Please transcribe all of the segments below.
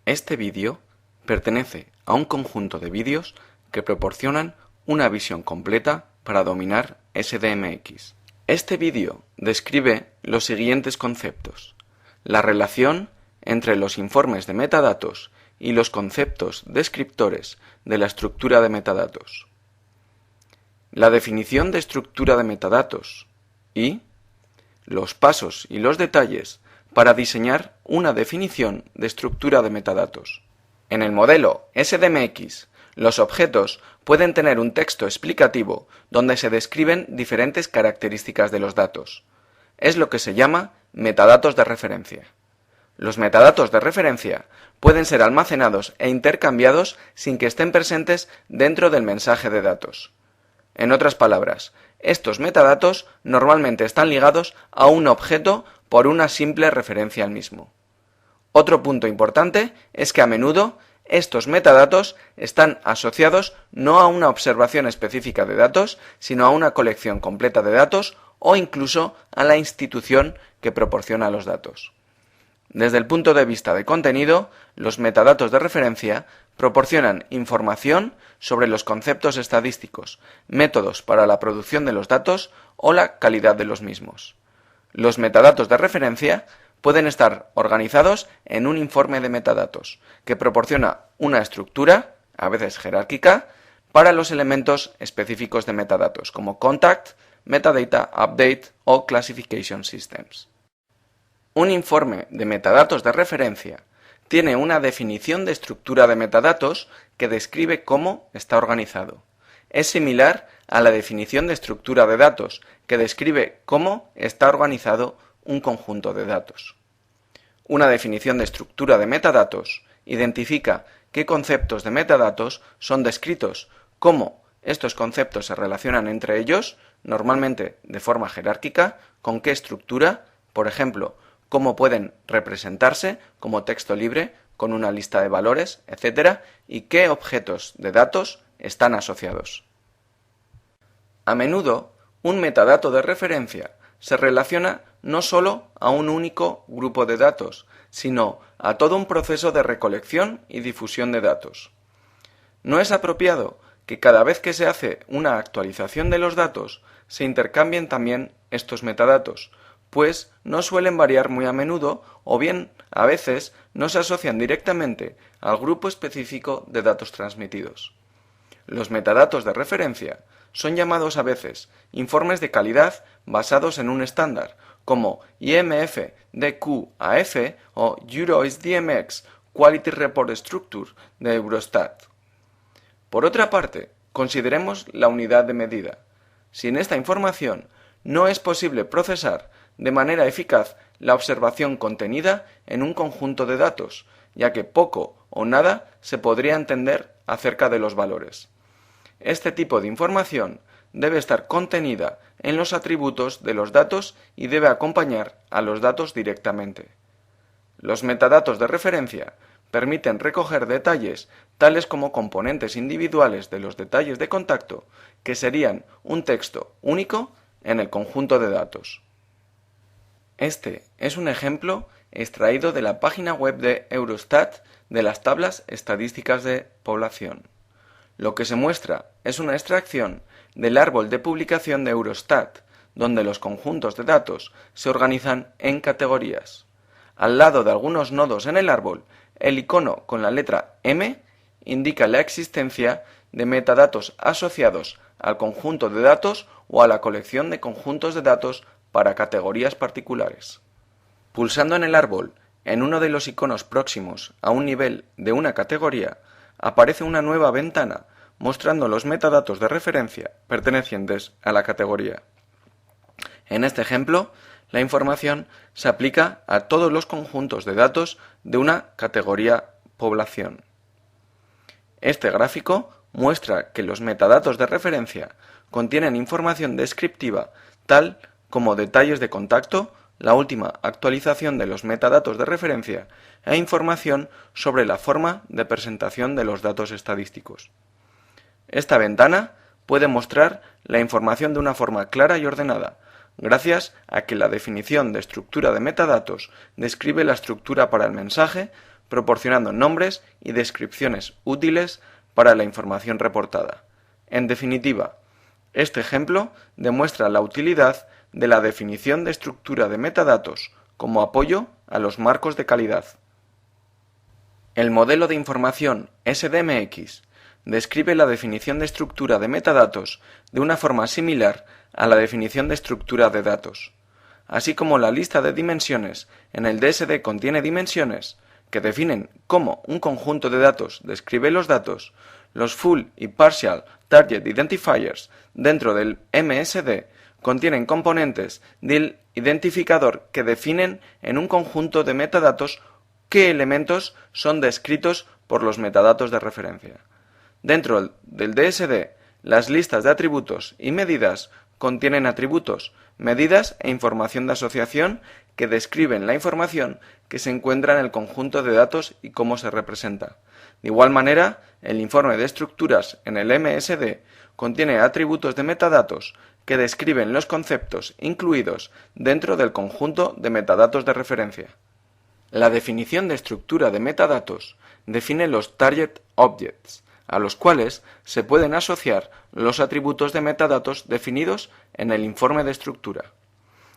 Este vídeo pertenece a un conjunto de vídeos que proporcionan una visión completa para dominar SDMX. Este vídeo describe los siguientes conceptos: la relación entre los informes de metadatos y los conceptos descriptores de la estructura de metadatos, la definición de estructura de metadatos y los pasos y los detalles para diseñar una definición de estructura de metadatos. En el modelo SDMX, los objetos pueden tener un texto explicativo donde se describen diferentes características de los datos. Es lo que se llama metadatos de referencia. Los metadatos de referencia pueden ser almacenados e intercambiados sin que estén presentes dentro del mensaje de datos. En otras palabras, estos metadatos normalmente están ligados a un objeto por una simple referencia al mismo. Otro punto importante es que a menudo estos metadatos están asociados no a una observación específica de datos, sino a una colección completa de datos o incluso a la institución que proporciona los datos. Desde el punto de vista de contenido, los metadatos de referencia proporcionan información sobre los conceptos estadísticos, métodos para la producción de los datos o la calidad de los mismos. Los metadatos de referencia pueden estar organizados en un informe de metadatos, que proporciona una estructura, a veces jerárquica, para los elementos específicos de metadatos, como contact, metadata, update o classification systems. Un informe de metadatos de referencia tiene una definición de estructura de metadatos que describe cómo está organizado. Es similar a la definición de estructura de datos, que describe cómo está organizado un conjunto de datos. Una definición de estructura de metadatos identifica qué conceptos de metadatos son descritos, cómo estos conceptos se relacionan entre ellos, normalmente de forma jerárquica, con qué estructura, por ejemplo, cómo pueden representarse como texto libre con una lista de valores, etc., y qué objetos de datos están asociados. A menudo, un metadato de referencia se relaciona no solo a un único grupo de datos, sino a todo un proceso de recolección y difusión de datos. No es apropiado que cada vez que se hace una actualización de los datos se intercambien también estos metadatos, pues no suelen variar muy a menudo o bien a veces no se asocian directamente al grupo específico de datos transmitidos. Los metadatos de referencia son llamados a veces informes de calidad basados en un estándar, como IMF DQAF o EuroSDMX Quality Report Structure de Eurostat. Por otra parte, consideremos la unidad de medida. Sin esta información, no es posible procesar de manera eficaz la observación contenida en un conjunto de datos, ya que poco o nada se podría entender acerca de los valores. Este tipo de información debe estar contenida en los atributos de los datos y debe acompañar a los datos directamente. Los metadatos de referencia permiten recoger detalles tales como componentes individuales de los detalles de contacto, que serían un texto único en el conjunto de datos. Este es un ejemplo extraído de la página web de Eurostat de las tablas estadísticas de población. Lo que se muestra es una extracción del árbol de publicación de Eurostat, donde los conjuntos de datos se organizan en categorías. Al lado de algunos nodos en el árbol, el icono con la letra M indica la existencia de metadatos asociados al conjunto de datos o a la colección de conjuntos de datos para categorías particulares. Pulsando en el árbol, en uno de los iconos próximos a un nivel de una categoría, aparece una nueva ventana mostrando los metadatos de referencia pertenecientes a la categoría. En este ejemplo, la información se aplica a todos los conjuntos de datos de una categoría población. Este gráfico muestra que los metadatos de referencia contienen información descriptiva tal como detalles de contacto, la última actualización de los metadatos de referencia e información sobre la forma de presentación de los datos estadísticos. Esta ventana puede mostrar la información de una forma clara y ordenada, gracias a que la definición de estructura de metadatos describe la estructura para el mensaje proporcionando nombres y descripciones útiles para la información reportada. En definitiva, este ejemplo demuestra la utilidad de la definición de estructura de metadatos como apoyo a los marcos de calidad. El modelo de información SDMX describe la definición de estructura de metadatos de una forma similar a la definición de estructura de datos. Así como la lista de dimensiones en el DSD contiene dimensiones que definen cómo un conjunto de datos describe los datos, los Full y Partial Target Identifiers dentro del MSD contienen componentes del identificador que definen en un conjunto de metadatos qué elementos son descritos por los metadatos de referencia. Dentro del DSD, las listas de atributos y medidas contienen atributos, medidas e información de asociación que describen la información que se encuentra en el conjunto de datos y cómo se representa. De igual manera, el informe de estructuras en el MSD contiene atributos de metadatos que describen los conceptos incluidos dentro del conjunto de metadatos de referencia. La definición de estructura de metadatos define los Target Objects, a los cuales se pueden asociar los atributos de metadatos definidos en el informe de estructura.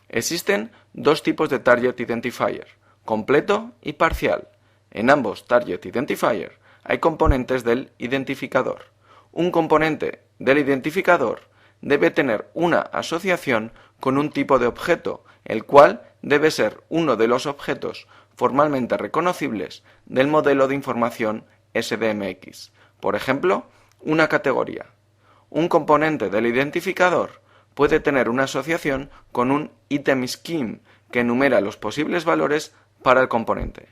Existen dos tipos de Target Identifier, completo y parcial. En ambos Target Identifier hay componentes del identificador. Un componente del identificador debe tener una asociación con un tipo de objeto, el cual debe ser uno de los objetos formalmente reconocibles del modelo de información SDMX. Por ejemplo, una categoría. Un componente del identificador puede tener una asociación con un item scheme que enumera los posibles valores para el componente.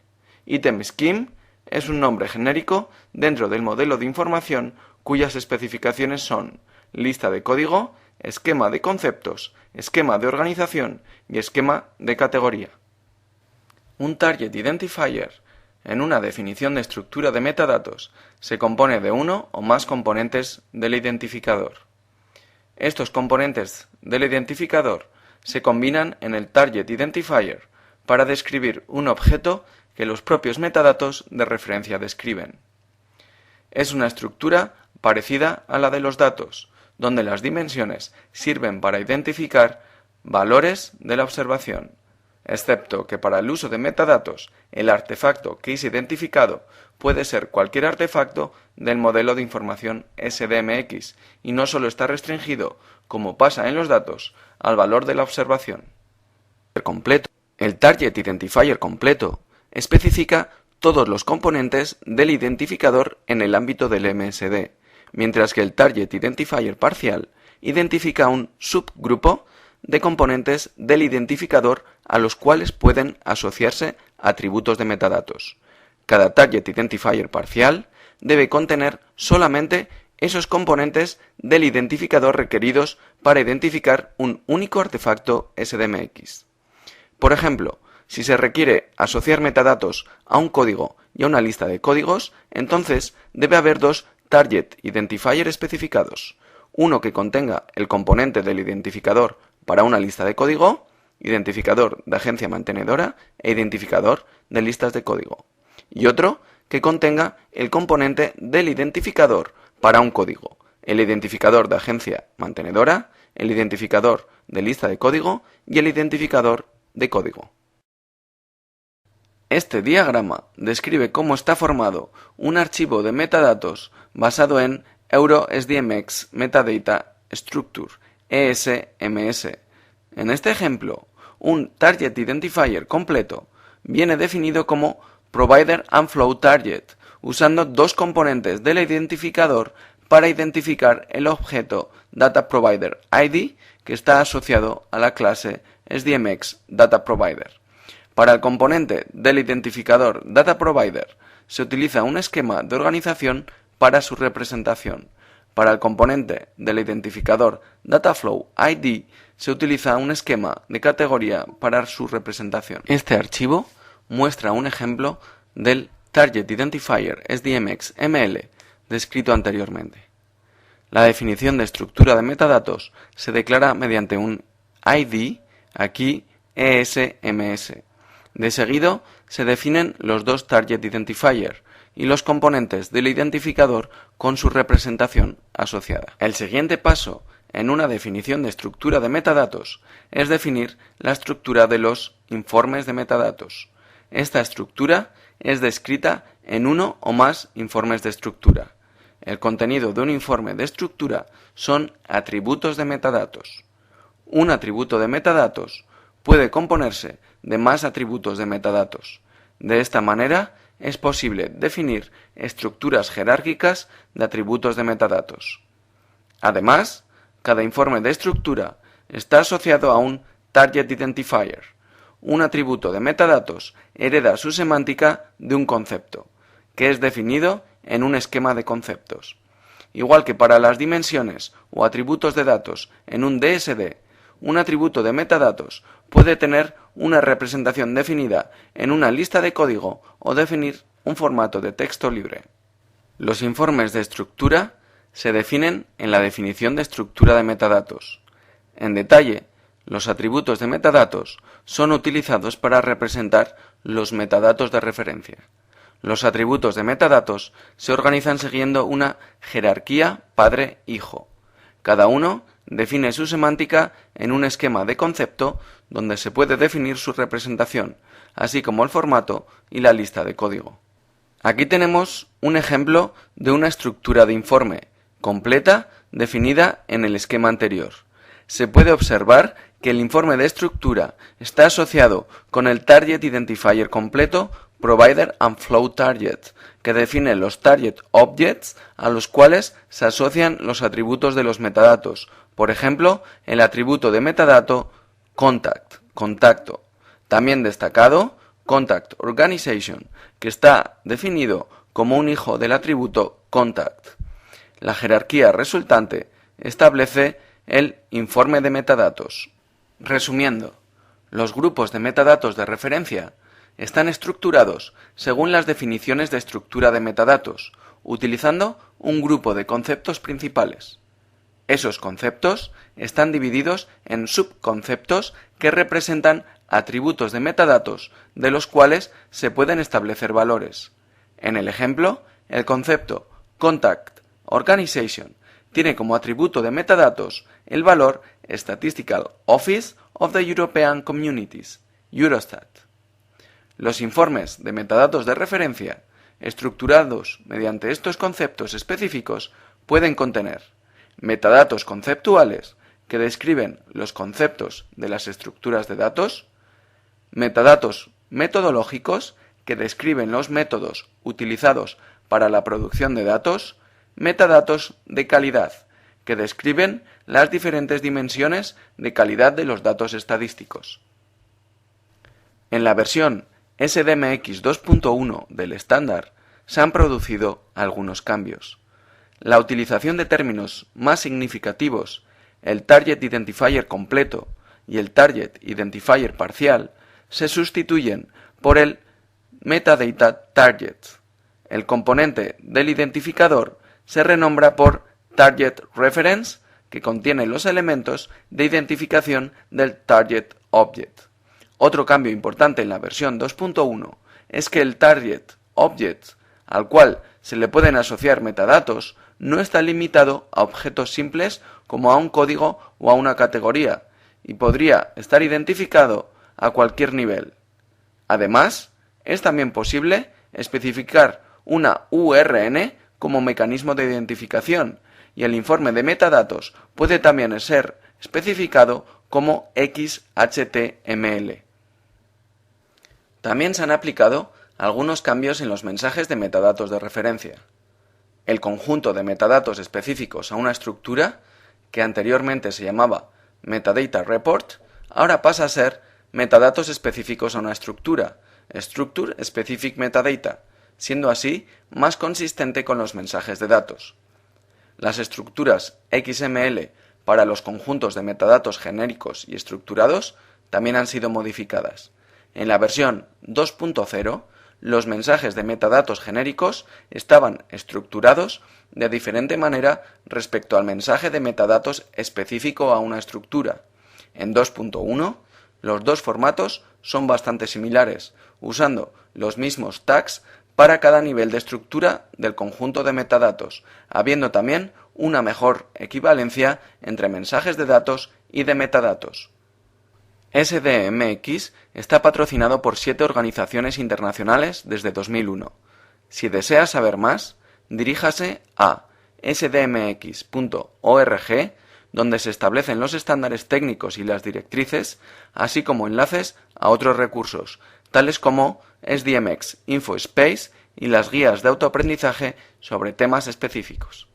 Item scheme es un nombre genérico dentro del modelo de información cuyas especificaciones son lista de código, esquema de conceptos, esquema de organización y esquema de categoría. Un Target Identifier, en una definición de estructura de metadatos, se compone de uno o más componentes del identificador. Estos componentes del identificador se combinan en el Target Identifier para describir un objeto que los propios metadatos de referencia describen. Es una estructura parecida a la de los datos, donde las dimensiones sirven para identificar valores de la observación, excepto que para el uso de metadatos, el artefacto que es identificado puede ser cualquier artefacto del modelo de información SDMX y no solo está restringido, como pasa en los datos, al valor de la observación. El Target Identifier completo especifica todos los componentes del identificador en el ámbito del MSD, mientras que el Target Identifier parcial identifica un subgrupo de componentes del identificador a los cuales pueden asociarse atributos de metadatos. Cada Target Identifier parcial debe contener solamente esos componentes del identificador requeridos para identificar un único artefacto SDMX. Por ejemplo, si se requiere asociar metadatos a un código y a una lista de códigos, entonces debe haber dos Target Identifier especificados, uno que contenga el componente del identificador para una lista de código, identificador de agencia mantenedora e identificador de listas de código, y otro que contenga el componente del identificador para un código, el identificador de agencia mantenedora, el identificador de lista de código y el identificador de código. Este diagrama describe cómo está formado un archivo de metadatos basado en EuroSDMX Metadata Structure, ESMS. En este ejemplo, un Target Identifier completo viene definido como Provider and Flow Target, usando dos componentes del identificador para identificar el objeto Data Provider ID que está asociado a la clase SDMX Data Provider. Para el componente del identificador Data Provider se utiliza un esquema de organización para su representación. Para el componente del identificador Dataflow ID se utiliza un esquema de categoría para su representación. Este archivo muestra un ejemplo del Target Identifier SDMX ML descrito anteriormente. La definición de estructura de metadatos se declara mediante un ID, aquí ESMS. De seguido, se definen los dos Target Identifier y los componentes del identificador con su representación asociada. El siguiente paso en una definición de estructura de metadatos es definir la estructura de los informes de metadatos. Esta estructura es descrita en uno o más informes de estructura. El contenido de un informe de estructura son atributos de metadatos. Un atributo de metadatos puede componerse de más atributos de metadatos. De esta manera, es posible definir estructuras jerárquicas de atributos de metadatos. Además, cada informe de estructura está asociado a un Target Identifier. Un atributo de metadatos hereda su semántica de un concepto, que es definido en un esquema de conceptos. Igual que para las dimensiones o atributos de datos en un DSD, un atributo de metadatos puede tener una representación definida en una lista de código o definir un formato de texto libre. Los informes de estructura se definen en la definición de estructura de metadatos. En detalle, los atributos de metadatos son utilizados para representar los metadatos de referencia. Los atributos de metadatos se organizan siguiendo una jerarquía padre-hijo. Cada uno define su semántica en un esquema de concepto donde se puede definir su representación, así como el formato y la lista de código. Aquí tenemos un ejemplo de una estructura de informe completa definida en el esquema anterior. Se puede observar que el informe de estructura está asociado con el Target Identifier completo Provider and Flow Target, que define los Target Objects a los cuales se asocian los atributos de los metadatos, por ejemplo, el atributo de metadato Contact, contacto. También destacado, Contact Organization, que está definido como un hijo del atributo Contact. La jerarquía resultante establece el informe de metadatos. Resumiendo, los grupos de metadatos de referencia están estructurados según las definiciones de estructura de metadatos, utilizando un grupo de conceptos principales. Esos conceptos están divididos en subconceptos que representan atributos de metadatos de los cuales se pueden establecer valores. En el ejemplo, el concepto Contact Organization tiene como atributo de metadatos el valor Statistical Office of the European Communities, Eurostat. Los informes de metadatos de referencia, estructurados mediante estos conceptos específicos, pueden contener metadatos conceptuales que describen los conceptos de las estructuras de datos, metadatos metodológicos que describen los métodos utilizados para la producción de datos, metadatos de calidad que describen las diferentes dimensiones de calidad de los datos estadísticos. En la versión SDMX 2.1 del estándar se han producido algunos cambios. La utilización de términos más significativos, el Target Identifier completo y el Target Identifier parcial, se sustituyen por el Metadata Target. El componente del identificador se renombra por Target Reference, que contiene los elementos de identificación del Target Object. Otro cambio importante en la versión 2.1 es que el Target Object, al cual se le pueden asociar metadatos, no está limitado a objetos simples como a un código o a una categoría, y podría estar identificado a cualquier nivel. Además, es también posible especificar una URN como mecanismo de identificación, y el informe de metadatos puede también ser especificado como XHTML. También se han aplicado algunos cambios en los mensajes de metadatos de referencia. El conjunto de metadatos específicos a una estructura, que anteriormente se llamaba Metadata Report, ahora pasa a ser metadatos específicos a una estructura, Structure Specific Metadata, siendo así más consistente con los mensajes de datos. Las estructuras XML para los conjuntos de metadatos genéricos y estructurados también han sido modificadas. En la versión 2.0, los mensajes de metadatos genéricos estaban estructurados de diferente manera respecto al mensaje de metadatos específico a una estructura. En 2.1, Los dos formatos son bastante similares, usando los mismos tags para cada nivel de estructura del conjunto de metadatos, habiendo también una mejor equivalencia entre mensajes de datos y de metadatos. SDMX está patrocinado por 7 organizaciones internacionales desde 2001. Si desea saber más, diríjase a sdmx.org, donde se establecen los estándares técnicos y las directrices, así como enlaces a otros recursos, tales como SDMX InfoSpace y las guías de autoaprendizaje sobre temas específicos.